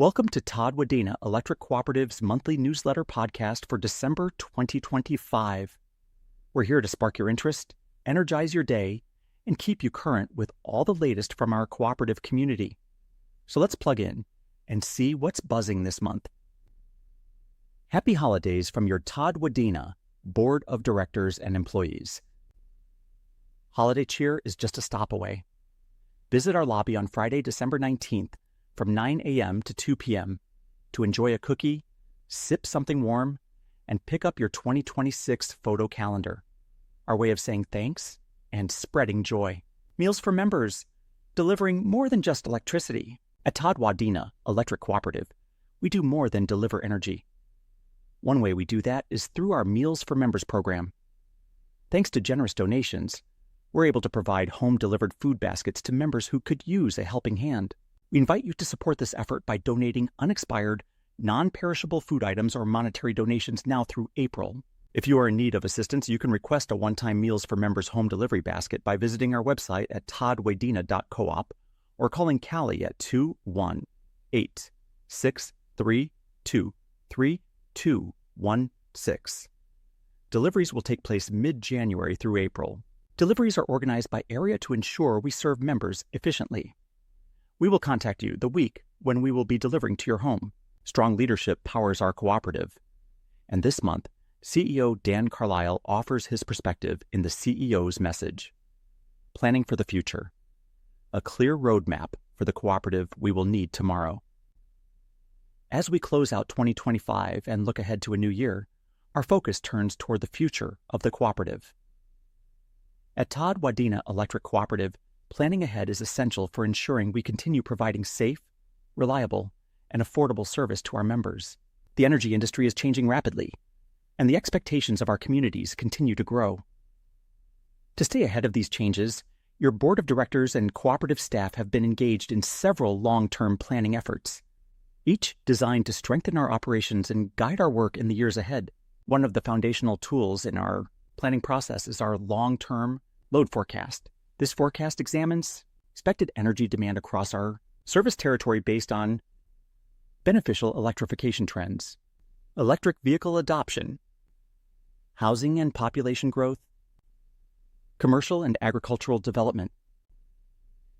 Welcome to Todd-Wadena Electric Cooperative's monthly newsletter podcast for December 2025. We're here to spark your interest, energize your day, and keep you current with all the latest from our cooperative community. So let's plug in and see what's buzzing this month. Happy holidays from your Todd-Wadena Board of Directors and employees. Holiday cheer is just a stop away. Visit our lobby on Friday, December 19th from 9 a.m. to 2 p.m. to enjoy a cookie, sip something warm, and pick up your 2026 photo calendar, our way of saying thanks and spreading joy. Meals for members, delivering more than just electricity. At Todd-Wadena Electric Cooperative, we do more than deliver energy. One way we do that is through our Meals for Members program. Thanks to generous donations, we're able to provide home-delivered food baskets to members who could use a helping hand. We invite you to support this effort by donating unexpired, non-perishable food items or monetary donations now through April. If you are in need of assistance, you can request a one-time Meals for Members home delivery basket by visiting our website at toddwadena.coop or calling Callie at 218-632-3216. Deliveries will take place mid-January through April. Deliveries are organized by area to ensure we serve members efficiently. We will contact you the week when we will be delivering to your home. Strong leadership powers our cooperative. And this month, CEO Dan Carlisle offers his perspective in the CEO's message. Planning for the future. A clear roadmap for the cooperative we will need tomorrow. As we close out 2025 and look ahead to a new year, our focus turns toward the future of the cooperative. At Todd-Wadena Electric Cooperative, planning ahead is essential for ensuring we continue providing safe, reliable, and affordable service to our members. The energy industry is changing rapidly, and the expectations of our communities continue to grow. To stay ahead of these changes, your board of directors and cooperative staff have been engaged in several long-term planning efforts, each designed to strengthen our operations and guide our work in the years ahead. One of the foundational tools in our planning process is our long-term load forecast. This forecast examines expected energy demand across our service territory based on beneficial electrification trends, electric vehicle adoption, housing and population growth, commercial and agricultural development,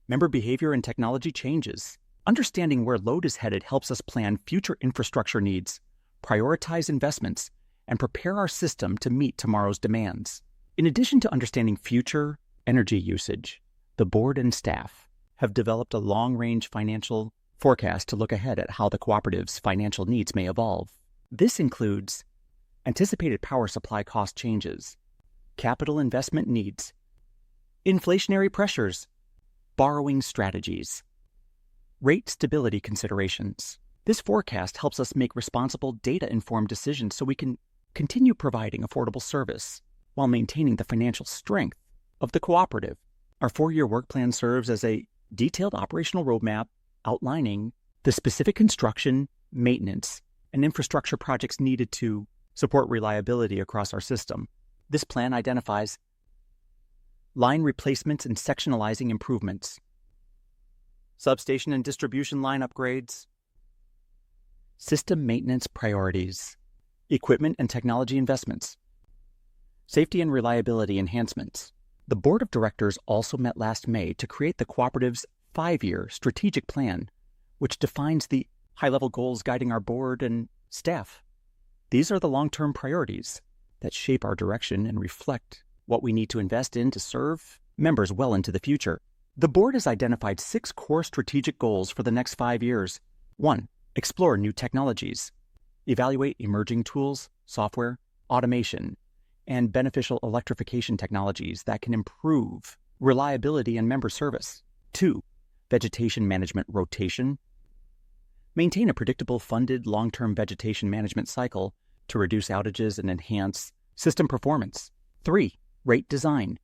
member behavior and technology changes. Understanding where load is headed helps us plan future infrastructure needs, prioritize investments, and prepare our system to meet tomorrow's demands. In addition to understanding future energy usage, the board and staff have developed a long-range financial forecast to look ahead at how the cooperative's financial needs may evolve. This includes anticipated power supply cost changes, capital investment needs, inflationary pressures, borrowing strategies, rate stability considerations. This forecast helps us make responsible, data-informed decisions so we can continue providing affordable service while maintaining the financial strength of the cooperative. Our 4-year work plan serves as a detailed operational roadmap outlining the specific construction, maintenance, and infrastructure projects needed to support reliability across our system. This plan identifies line replacements and sectionalizing improvements, substation and distribution line upgrades, system maintenance priorities, equipment and technology investments, safety and reliability enhancements. The Board of Directors also met last May to create the cooperative's 5-year strategic plan, which defines the high-level goals guiding our board and staff. These are the long-term priorities that shape our direction and reflect what we need to invest in to serve members well into the future. The board has identified 6 core strategic goals for the next 5 years. 1. Explore new technologies. Evaluate emerging tools, software, automation, and beneficial electrification technologies that can improve reliability and member service. 2. Vegetation management rotation. Maintain a predictable funded long-term vegetation management cycle to reduce outages and enhance system performance. 3. Rate design.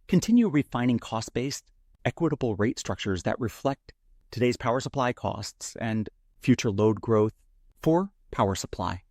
Continue refining cost-based, equitable rate structures that reflect today's power supply costs and future load growth. 4. Power supply.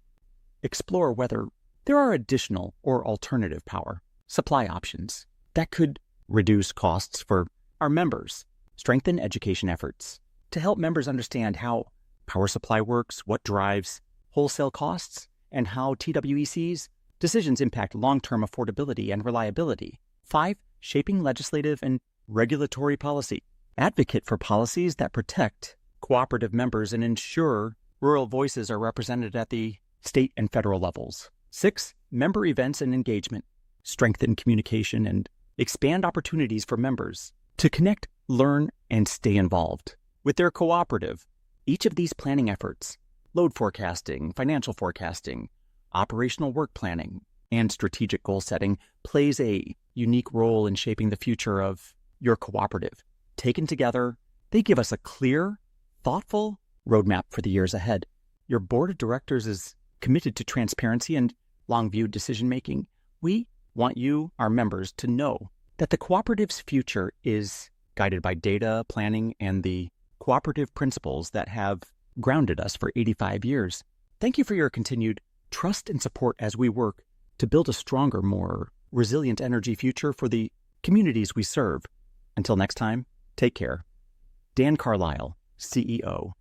Explore whether there are additional or alternative power supply options that could reduce costs for our members. Strengthen education efforts to help members understand how power supply works, what drives wholesale costs, and how TWEC's decisions impact long-term affordability and reliability. 5. Shaping legislative and regulatory policy. Advocate for policies that protect cooperative members and ensure rural voices are represented at the state and federal levels. 6. Member events and engagement. Strengthen communication and expand opportunities for members to connect, learn, and stay involved with their cooperative. Each of these planning efforts, load forecasting, financial forecasting, operational work planning, and strategic goal setting, plays a unique role in shaping the future of your cooperative. Taken together, they give us a clear, thoughtful roadmap for the years ahead. Your board of directors is committed to transparency and long-view decision-making. We want you, our members, to know that the cooperative's future is guided by data, planning, and the cooperative principles that have grounded us for 85 years. Thank you for your continued trust and support as we work to build a stronger, more resilient energy future for the communities we serve. Until next time, take care. Dan Carlisle, CEO.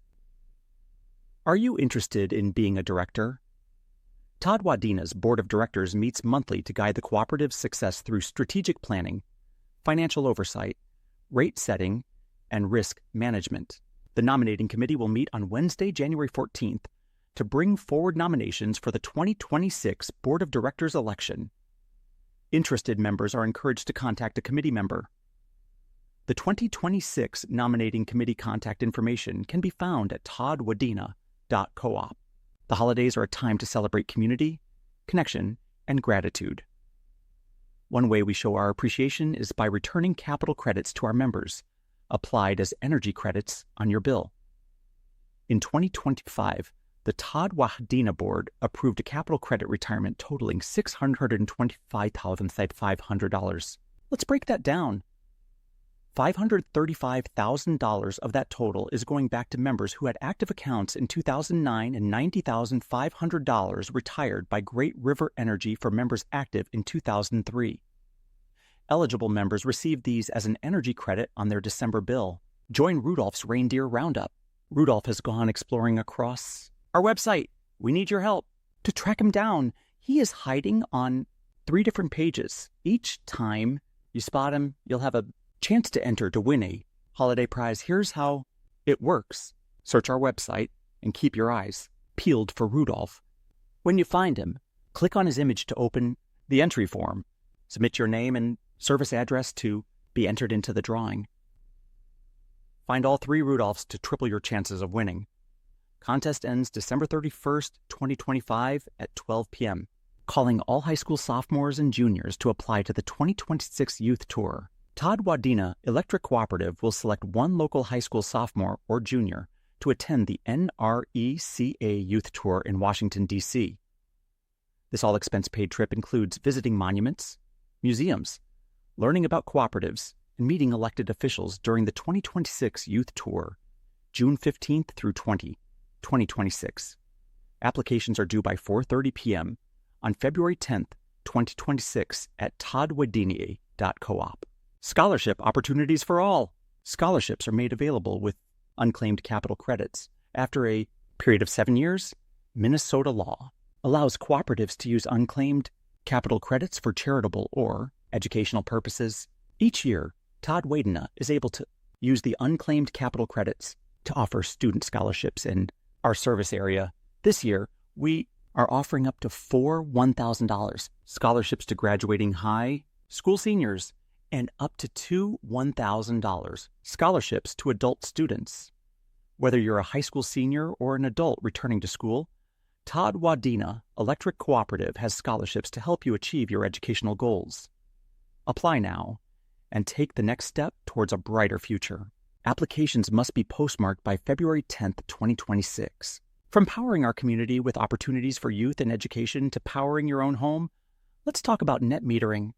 Are you interested in being a director? Todd-Wadena's board of directors meets monthly to guide the cooperative's success through strategic planning, financial oversight, rate setting, and risk management. The nominating committee will meet on Wednesday, January 14th, to bring forward nominations for the 2026 Board of Directors election. Interested members are encouraged to contact a committee member. The 2026 nominating committee contact information can be found at Todd-Wadena.coop. The holidays are a time to celebrate community, connection, and gratitude. One way we show our appreciation is by returning capital credits to our members, applied as energy credits on your bill. In 2025, the Todd-Wadena board approved a capital credit retirement totaling $625,500. Let's break that down. $535,000 of that total is going back to members who had active accounts in 2009 and $90,500 retired by Great River Energy for members active in 2003. Eligible members received these as an energy credit on their December bill. Join Rudolph's Reindeer Roundup. Rudolph has gone exploring across our website. We need your help to track him down. He is hiding on 3 different pages. Each time you spot him, you'll have a chance to enter to win a holiday prize. Here's how it works. Search our website and keep your eyes peeled for Rudolph. When you find him, click on his image to open the entry form. Submit your name and service address to be entered into the drawing. Find all 3 Rudolphs to triple your chances of winning. Contest ends December 31st, 2025 at 12 p.m. Calling all high school sophomores and juniors to apply to the 2026 Youth Tour. Todd-Wadena Electric Cooperative will select 1 local high school sophomore or junior to attend the NRECA Youth Tour in Washington, D.C. This all-expense-paid trip includes visiting monuments, museums, learning about cooperatives, and meeting elected officials during the 2026 Youth Tour, June 15th through 2026. Applications are due by 4:30 p.m. on February 10th, 2026 at Todd-Wadena.coop. Scholarship opportunities for all. Scholarships are made available with unclaimed capital credits. After a period of 7 years, Minnesota law allows cooperatives to use unclaimed capital credits for charitable or educational purposes. Each year, Todd-Wadena is able to use the unclaimed capital credits to offer student scholarships in our service area. This year, we are offering up to 4 $1,000 scholarships to graduating high school seniors and up to 2 $1,000 scholarships to adult students. Whether you're a high school senior or an adult returning to school, Todd-Wadena Electric Cooperative has scholarships to help you achieve your educational goals. Apply now and take the next step towards a brighter future. Applications must be postmarked by February 10th, 2026. From powering our community with opportunities for youth and education to powering your own home, let's talk about net metering.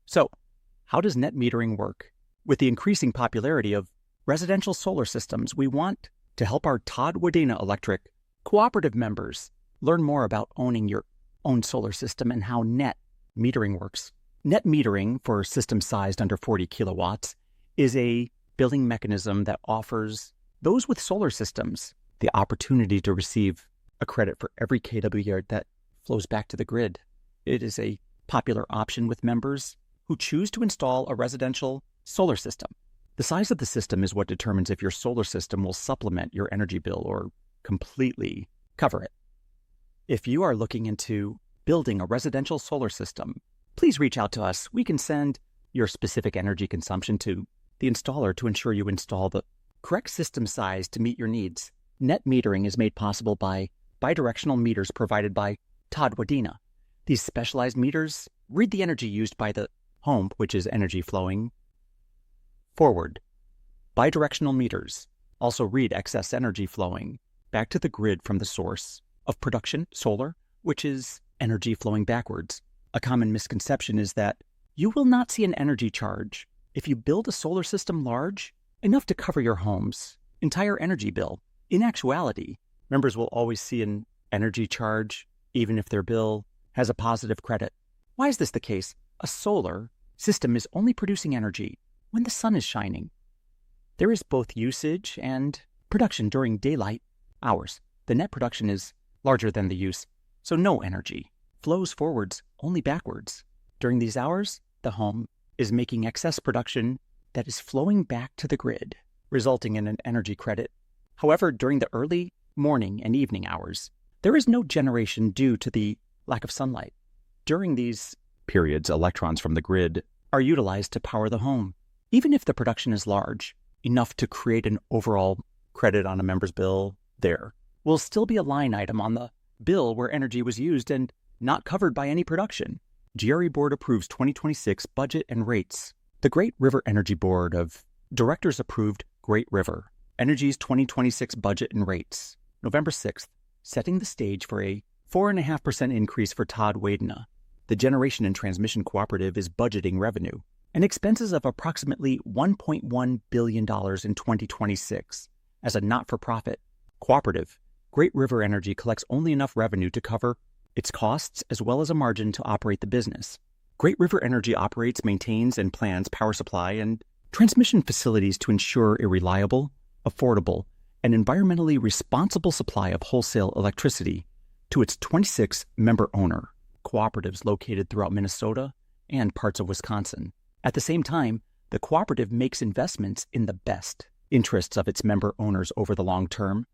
So, how does net metering work? With the increasing popularity of residential solar systems, we want to help our Todd-Wadena Electric Cooperative members learn more about owning your own solar system and how net metering works. Net metering for systems sized under 40 kilowatts is a billing mechanism that offers those with solar systems the opportunity to receive a credit for every kW yard that flows back to the grid. It is a popular option with members who choose to install a residential solar system. The size of the system is what determines if your solar system will supplement your energy bill or completely cover it. If you are looking into building a residential solar system, please reach out to us. We can send your specific energy consumption to the installer to ensure you install the correct system size to meet your needs. Net metering is made possible by bidirectional meters provided by Todd-Wadena. These specialized meters read the energy used by the home, which is energy flowing forward. Bidirectional meters also read excess energy flowing back to the grid from the source of production, solar, which is energy flowing backwards. A common misconception is that you will not see an energy charge if you build a solar system large enough to cover your home's entire energy bill. In actuality, members will always see an energy charge even if their bill has a positive credit. Why is this the case? A solar system is only producing energy when the sun is shining. There is both usage and production during daylight hours. The net production is larger than the use, so no energy flows forwards, only backwards. During these hours, the home is making excess production that is flowing back to the grid, resulting in an energy credit. However, during the early morning and evening hours, there is no generation due to the lack of sunlight. During these periods, electrons from the grid are utilized to power the home. Even if the production is large, enough to create an overall credit on a member's bill, there will still be a line item on the bill where energy was used and not covered by any production. GRE Board approves 2026 budget and rates. The Great River Energy Board of Directors approved Great River Energy's 2026 budget and rates, November 6th, setting the stage for a 4.5% increase for Todd-Wadena. The Generation and Transmission Cooperative is budgeting revenue and expenses of approximately $1.1 billion in 2026. As a not-for-profit cooperative, Great River Energy collects only enough revenue to cover its costs as well as a margin to operate the business. Great River Energy operates, maintains, and plans power supply and transmission facilities to ensure a reliable, affordable, and environmentally responsible supply of wholesale electricity to its 26 member owner cooperatives located throughout Minnesota and parts of Wisconsin. At the same time, the cooperative makes investments in the best interests of its member owners over the long term.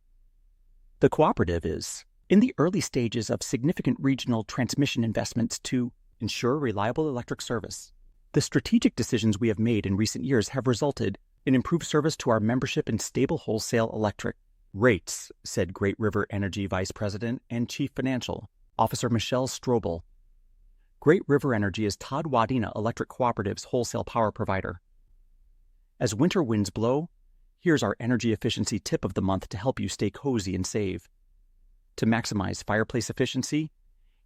The cooperative is in the early stages of significant regional transmission investments to ensure reliable electric service. The strategic decisions we have made in recent years have resulted in improved service to our membership and stable wholesale electric rates, said Great River Energy Vice President and Chief Financial Officer Michelle Strobel. Great River Energy is Todd-Wadena Electric Cooperative's wholesale power provider. As winter winds blow, here's our energy efficiency tip of the month to help you stay cozy and save. To maximize fireplace efficiency,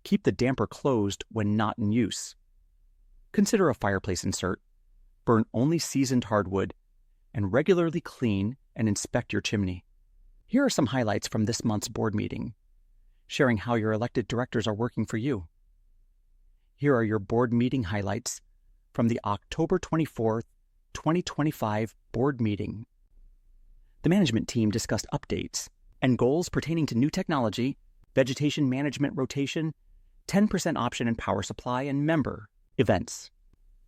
keep the damper closed when not in use. Consider a fireplace insert, burn only seasoned hardwood, and regularly clean and inspect your chimney. Here are some highlights from this month's board meeting, sharing how your elected directors are working for you. Here are your board meeting highlights from the October 24th, 2025 board meeting. The management team discussed updates and goals pertaining to new technology, vegetation management rotation, 10% option in power supply, and member events.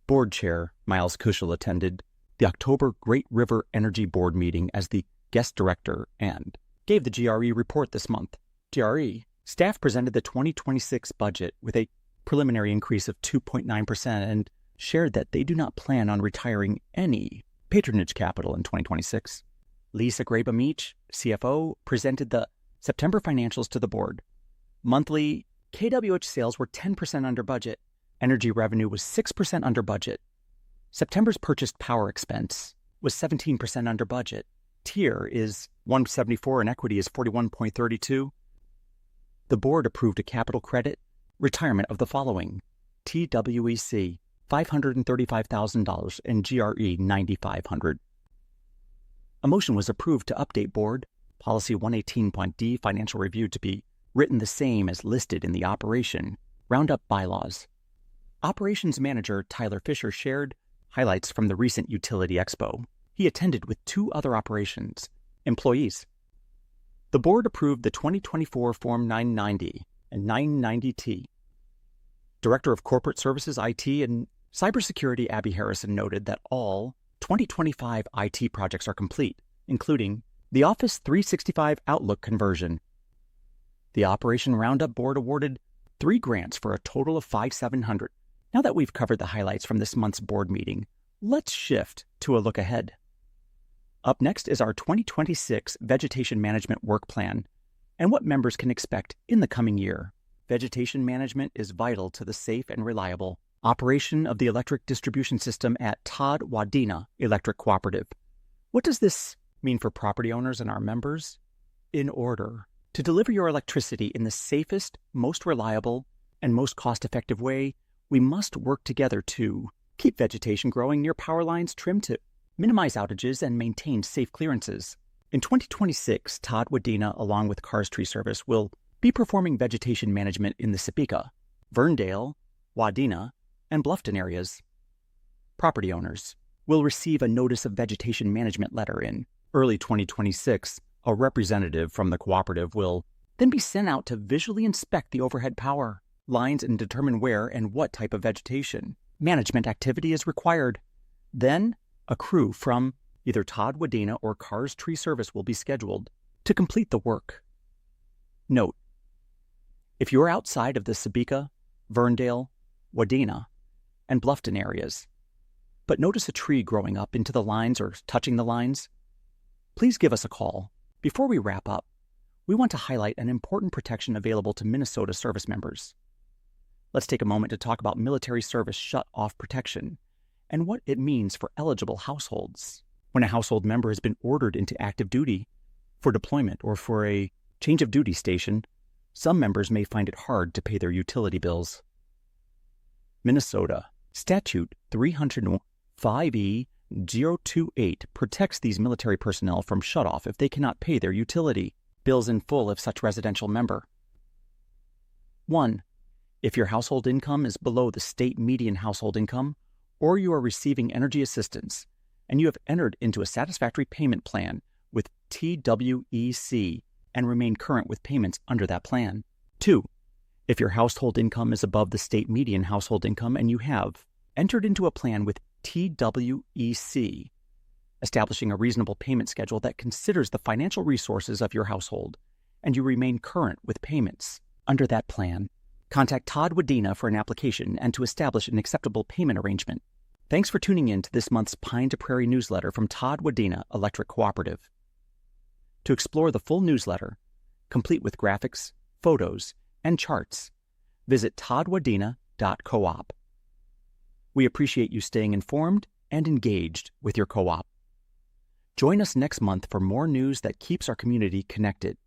Board Chair Miles Kushel attended the October Great River Energy Board meeting as the guest director and gave the GRE report this month. GRE staff presented the 2026 budget with a preliminary increase of 2.9% and shared that they do not plan on retiring any patronage capital in 2026. Lisa Graba-Meach, CFO, presented the September financials to the board. Monthly KWH sales were 10% under budget. Energy revenue was 6% under budget. September's purchased power expense was 17% under budget. TIER is 174 and equity is 41.32. The board approved a capital credit retirement of the following: TWEC $535,000 and GRE $9,500. A motion was approved to update Board Policy 118.D Financial Review to be written the same as listed in the Operation Roundup bylaws. Operations Manager Tyler Fisher shared highlights from the recent Utility Expo. He attended with two other operations employees. The board approved the 2024 Form 990 and 990T. Director of Corporate Services IT and Cybersecurity Abby Harrison noted that all 2025 IT projects are complete, including the Office 365 Outlook conversion. The Operation Roundup Board awarded 3 grants for a total of $5,700. Now that we've covered the highlights from this month's board meeting, let's shift to a look ahead. Up next is our 2026 Vegetation Management Work Plan and what members can expect in the coming year. Vegetation management is vital to the safe and reliable operation of the electric distribution system at Todd-Wadena Electric Cooperative. What does this mean for property owners and our members? In order to deliver your electricity in the safest, most reliable, and most cost-effective way, we must work together to keep vegetation growing near power lines, trimmed to minimize outages, and maintain safe clearances. In 2026, Todd-Wadena, along with Cars Tree Service, will be performing vegetation management in the Topeka, Verndale, Wadena, and Bluffton areas. Property owners will receive a Notice of Vegetation Management letter in early 2026. A representative from the cooperative will then be sent out to visually inspect the overhead power lines and determine where and what type of vegetation management activity is required. Then, a crew from either Todd-Wadena or Cars Tree Service will be scheduled to complete the work. Note: if you're outside of the Topeka, Verndale, Wadena, and Bluffton areas, but notice a tree growing up into the lines or touching the lines, please give us a call. Before we wrap up, we want to highlight an important protection available to Minnesota service members. Let's take a moment to talk about military service shut-off protection and what it means for eligible households. When a household member has been ordered into active duty for deployment or for a change of duty station, some members may find it hard to pay their utility bills. Minnesota Statute 305E-028 protects these military personnel from shutoff if they cannot pay their utility bills in full of such residential member. 1. If your household income is below the state median household income, or you are receiving energy assistance, and you have entered into a satisfactory payment plan with TWEC and remain current with payments under that plan. 2. If your household income is above the state median household income and you have entered into a plan with TWEC, establishing a reasonable payment schedule that considers the financial resources of your household, and you remain current with payments under that plan, contact Todd-Wadena for an application and to establish an acceptable payment arrangement. Thanks for tuning in to this month's Pine to Prairie newsletter from Todd-Wadena Electric Cooperative. To explore the full newsletter, complete with graphics, photos, and charts, visit toddwadena.coop. We appreciate you staying informed and engaged with your co-op. Join us next month for more news that keeps our community connected.